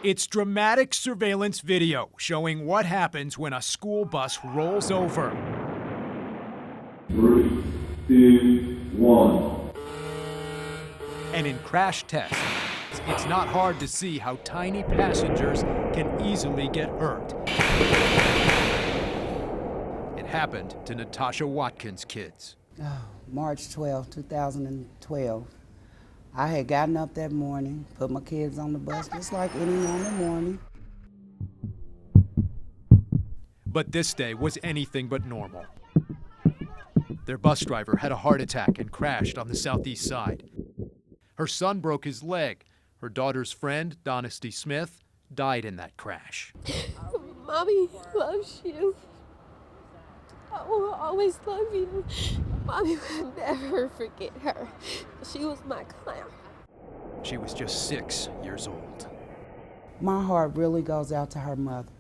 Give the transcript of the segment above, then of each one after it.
It's dramatic surveillance video showing what happens when a school bus rolls over. 3, 2, 1. And in crash tests, it's not hard to see how tiny passengers can easily get hurt. It happened to Natasha Watkins' kids. March 12, 2012. I had gotten up that morning, put my kids on the bus just like any normal morning. But this day was anything but normal. Their bus driver had a heart attack and crashed on the southeast side. Her son broke his leg. Her daughter's friend, Donisty Smith, died in that crash. Mommy loves you. I will always love you. Mommy will never forget her. She was my clown. She was just 6 years old. My heart really goes out to her mother.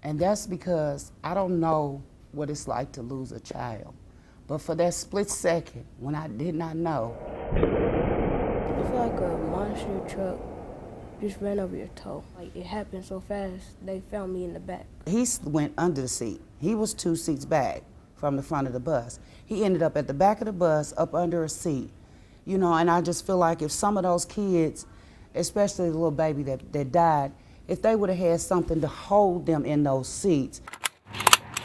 And that's because I don't know what it's like to lose a child. But for that split second, when I did not know. I feel like a monster truck just ran over your toe. Like, it happened so fast, they found me in the back. He went under the seat. He was 2 seats back from the front of the bus. He ended up at the back of the bus, up under a seat. You know, and I just feel like if some of those kids, especially the little baby that died, if they would have had something to hold them in those seats.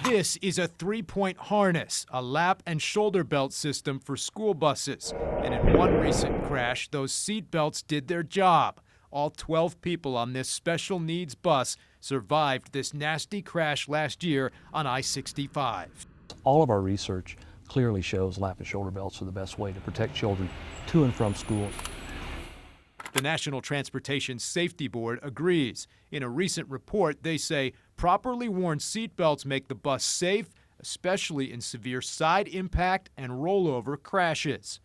This is a 3-point harness, a lap and shoulder belt system for school buses. And in one recent crash, those seat belts did their job. All 12 people on this special needs bus survived this nasty crash last year on I-65. All of our research clearly shows lap and shoulder belts are the best way to protect children to and from school. The National Transportation Safety Board agrees. In a recent report, they say properly worn seat belts make the bus safe, especially in severe side impact and rollover crashes.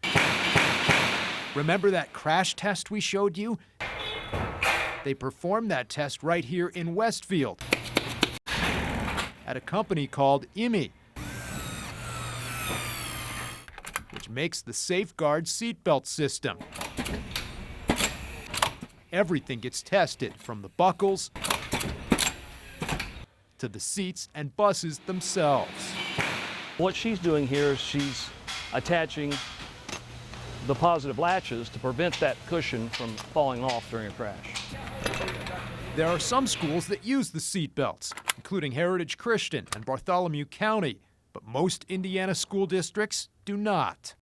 Remember that crash test we showed you? They performed that test right here in Westfield at a company called IMI, which makes the Safeguard seatbelt system. Everything gets tested, from the buckles to the seats and buses themselves. What she's doing here is she's attaching the positive latches to prevent that cushion from falling off during a crash. There are some schools that use the seat belts, including Heritage Christian and Bartholomew County, but most Indiana school districts do not.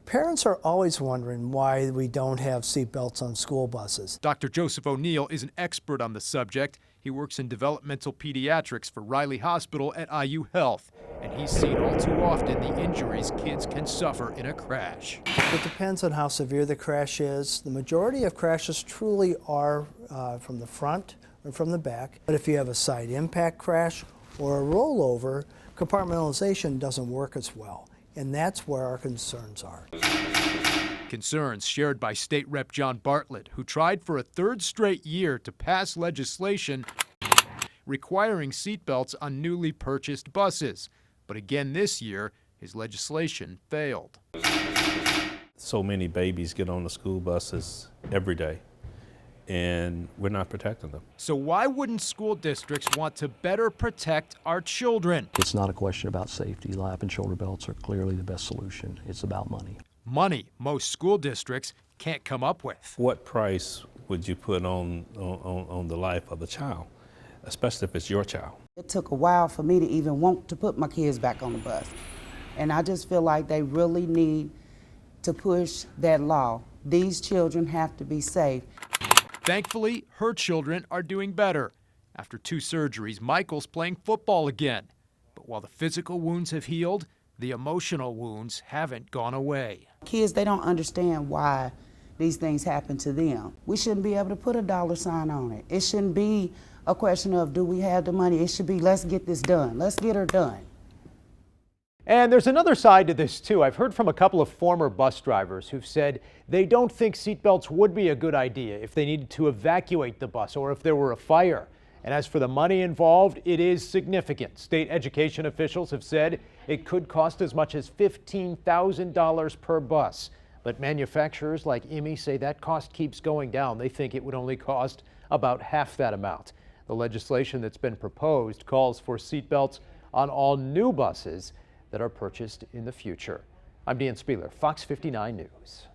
Parents are always wondering why we don't have seatbelts on school buses. Dr. Joseph O'Neill is an expert on the subject. He works in developmental pediatrics for Riley Hospital at IU Health, and he's seen all too often the injuries kids can suffer in a crash. It depends on how severe the crash is. The majority of crashes truly are from the front or from the back, but if you have a side impact crash or a rollover, compartmentalization doesn't work as well. And that's where our concerns are. Concerns shared by State Rep John Bartlett, who tried for a 3rd straight year to pass legislation requiring seatbelts on newly purchased buses. But again this year, his legislation failed. So many babies get on the school buses every day, and we're not protecting them. So why wouldn't school districts want to better protect our children? It's not a question about safety. Lap and shoulder belts are clearly the best solution. It's about money. Money most school districts can't come up with. What price would you put on the life of a child, especially if it's your child? It took a while for me to even want to put my kids back on the bus. And I just feel like they really need to push that law. These children have to be safe. Thankfully, her children are doing better. After 2 surgeries, Michael's playing football again. But while the physical wounds have healed, the emotional wounds haven't gone away. Kids, they don't understand why these things happen to them. We shouldn't be able to put a dollar sign on it. It shouldn't be a question of, do we have the money? It should be, let's get this done. Let's get her done. And there's another side to this too. I've heard from a couple of former bus drivers who've said they don't think seatbelts would be a good idea if they needed to evacuate the bus or if there were a fire. And as for the money involved, it is significant. State education officials have said it could cost as much as $15,000 per bus. But manufacturers like IMI say that cost keeps going down. They think it would only cost about half that amount. The legislation that's been proposed calls for seatbelts on all new buses that are purchased in the future. I'm Dan Spieler, Fox 59 News.